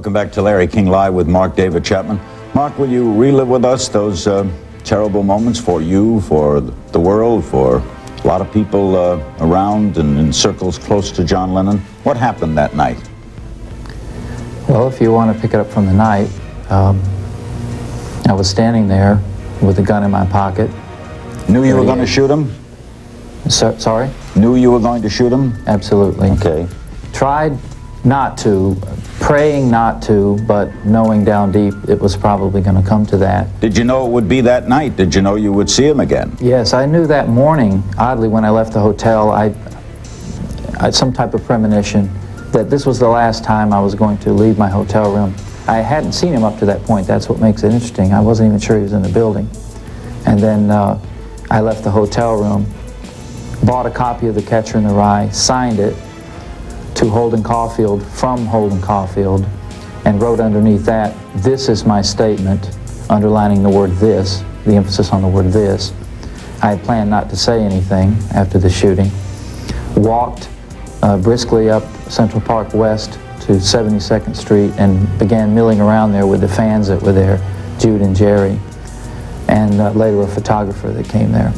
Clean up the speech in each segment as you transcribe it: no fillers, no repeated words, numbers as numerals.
Welcome back to Larry King Live with Mark David Chapman. Mark, will you relive with us those terrible moments for you, for the world, for a lot of people around and in circles close to John Lennon? What happened that night? Well, if you want to pick it up from the night, I was standing there with a gun in my pocket. Knew you were going to shoot him? Sorry? Knew you were going to shoot him? Absolutely. Okay. Tried not to, praying not to, but knowing down deep it was probably going to come to that. Did you know it would be that night? Did you know you would see him again? Yes, I knew that morning, oddly, when I left the hotel, I had some type of premonition that this was the last time I was going to leave my hotel room. I hadn't seen him up to that point. That's what makes it interesting. I wasn't even sure he was in the building. And then I left the hotel room, bought a copy of The Catcher in the Rye, signed it to Holden Caulfield from Holden Caulfield, and wrote underneath that, "This is my statement," underlining the word "this," the emphasis on the word "this." I had planned not to say anything after the shooting. Walked briskly up Central Park West to 72nd Street and began milling around there with the fans that were there, Jude and Jerry, and later a photographer that came there.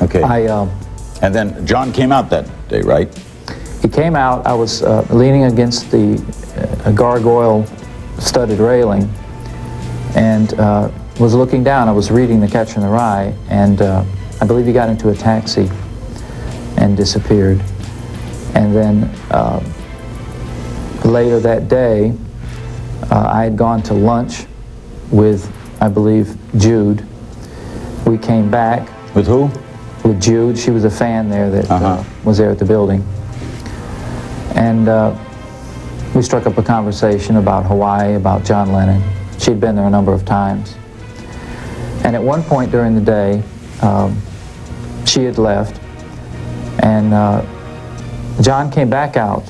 Okay. And then John came out that day, right? He came out. I was leaning against the gargoyle studded railing and was looking down. I was reading The Catcher in the Rye, and I believe he got into a taxi and disappeared. And then later that day, I had gone to lunch with, I believe, Jude. We came back. With who? With Jude. She was a fan there that was there at the building. And we struck up a conversation about Hawaii, about John Lennon. She'd been there a number of times. And at one point during the day, she had left, and John came back out.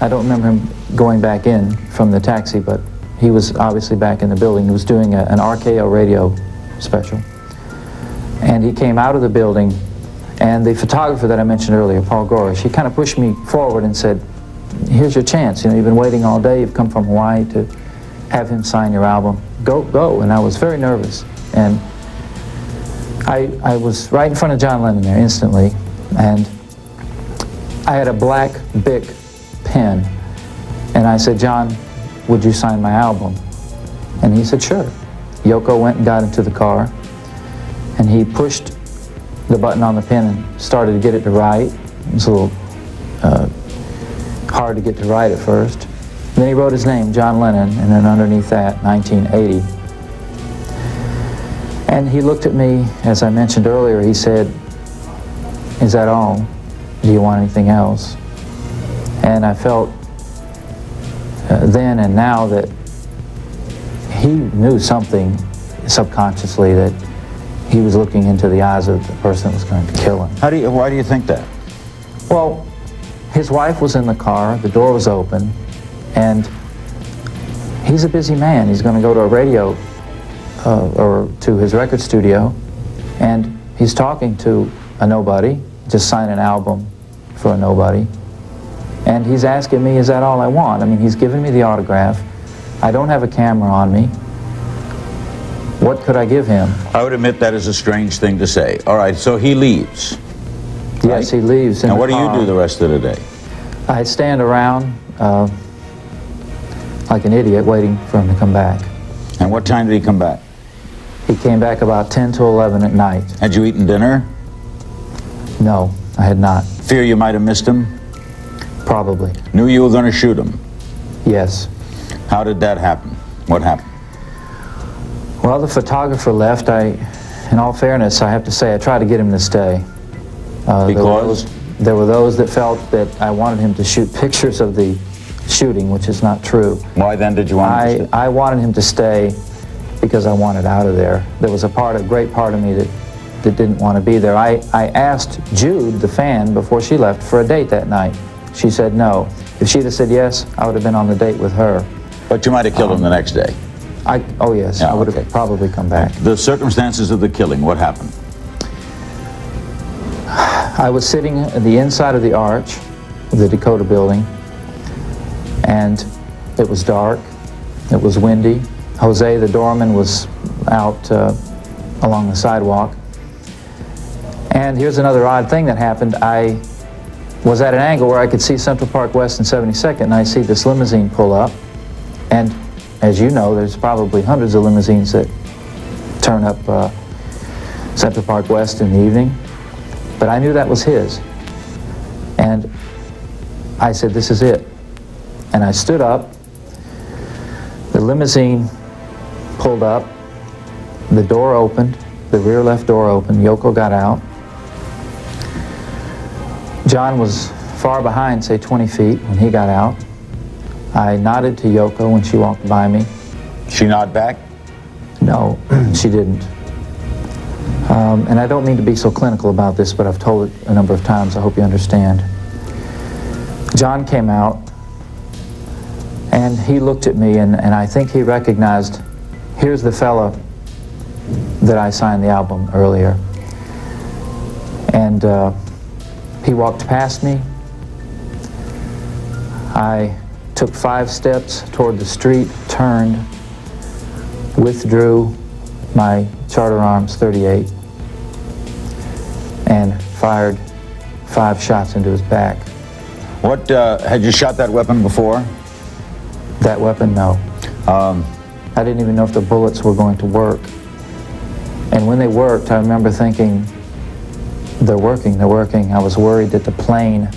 I don't remember him going back in from the taxi, but he was obviously back in the building. He was doing an RKO radio special. And he came out of the building, and the photographer that I mentioned earlier, Paul Gorish, he kind of pushed me forward and said, "Here's your chance. You know, you've been waiting all day. You've come from Hawaii to have him sign your album. Go, go." And I was very nervous. And I was right in front of John Lennon there instantly, and I had a black Bic pen, and I said, "John, would you sign my album?" And he said, "Sure." Yoko went and got into the car, and he pushed the button on the pen and started to get it to write. It was a little hard to get to write at first. And then he wrote his name, John Lennon, and then underneath that, 1980. And he looked at me, as I mentioned earlier, he said, "Is that all? Do you want anything else?" And I felt then and now that he knew something subconsciously, that he was looking into the eyes of the person that was going to kill him. Why do you think that? Well, his wife was in the car, the door was open, and he's a busy man. He's going to go to a radio or to his record studio, and he's talking to a nobody, just sign an album for a nobody, and he's asking me, "Is that all I want?" I mean, he's giving me the autograph. I don't have a camera on me. What could I give him? I would admit that is a strange thing to say. All right, so he leaves. Yes, he leaves in the car. And what do you do the rest of the day? I stand around like an idiot waiting for him to come back. And what time did he come back? He came back about 10 to 11 at night. Had you eaten dinner? No, I had not. Fear you might have missed him? Probably. Knew you were going to shoot him? Yes. How did that happen? What happened? Well, the photographer left. In all fairness, I have to say, I tried to get him to stay. Because? There were those that felt that I wanted him to shoot pictures of the shooting, which is not true. Why then did you want him to stay? I wanted him to stay because I wanted out of there. There was a great part of me that didn't want to be there. I asked Jude, the fan, before she left for a date that night. She said no. If she'd have said yes, I would have been on the date with her. But you might have killed him the next day. Oh yes, yeah, I would have probably come back. The circumstances of the killing, what happened? I was sitting at the inside of the arch of the Dakota building, and It was dark. It was windy. Jose, the doorman, was out along the sidewalk. And here's another odd thing that happened. I was at an angle where I could see Central Park West and 72nd, and I see this limousine pull up. And as you know, there's probably hundreds of limousines that turn up Central Park West in the evening. But I knew that was his. And I said, this is it. And I stood up. The limousine pulled up. The door opened. The rear left door opened. Yoko got out. John was far behind, say 20 feet, when he got out. I nodded to Yoko when she walked by me. She nod back? No, she didn't. And I don't mean to be so clinical about this, but I've told it a number of times. I hope you understand. John came out, and he looked at me, and I think he recognized, here's the fella that I signed the album earlier. And he walked past me. I took 5 steps toward the street, turned, withdrew my Charter Arms 38, and fired 5 shots into his back. What, had you shot that weapon before? That weapon, no. I didn't even know if the bullets were going to work. And when they worked, I remember thinking, they're working, they're working. I was worried that the plane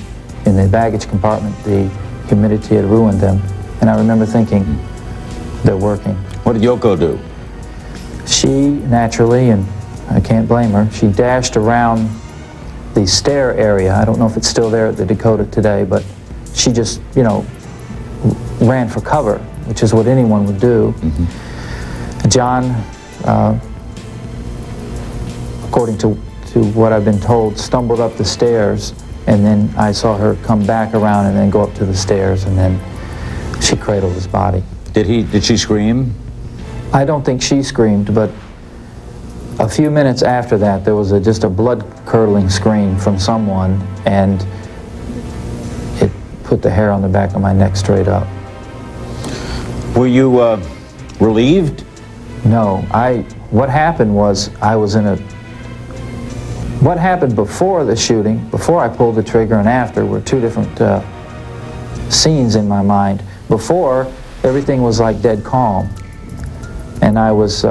in the baggage compartment, the humidity had ruined them. And I remember thinking, they're working. What did Yoko do? She naturally, and I can't blame her, she dashed around the stair area. I don't know if it's still there at the Dakota today, but she just, you know, ran for cover, which is what anyone would do. John, according to what I've been told, stumbled up the stairs, and then I saw her come back around and then go up to the stairs, and then she cradled his body. Did she scream? I don't think she screamed, but a few minutes after that, there was just a blood-curdling scream from someone, and it put the hair on the back of my neck straight up. Were you relieved? No, what happened was I was in a... What happened before the shooting, before I pulled the trigger and after, were 2 different scenes in my mind. Before, everything was like dead calm, and I was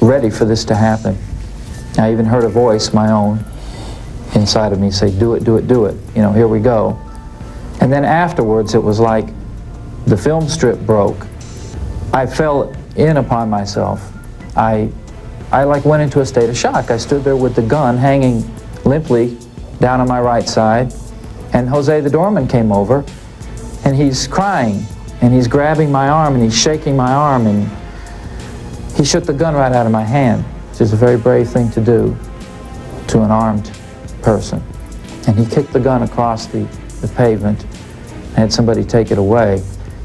ready for this to happen. I even heard a voice, my own, inside of me say, do it, do it, do it. You know, here we go. And then afterwards, it was like the film strip broke. I fell in upon myself. I like went into a state of shock. I stood there with the gun hanging limply down on my right side, and Jose the doorman came over, and he's crying, and he's grabbing my arm, and he's shaking my arm, and he shook the gun right out of my hand, which is a very brave thing to do to an armed person. And he kicked the gun across the pavement, and had somebody take it away.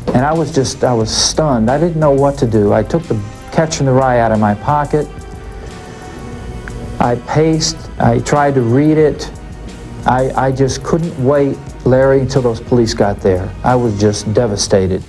And I was stunned. I didn't know what to do. I took the Catcher in the Rye out of my pocket. I paced, I tried to read it. I just couldn't wait, Larry, until those police got there. I was just devastated.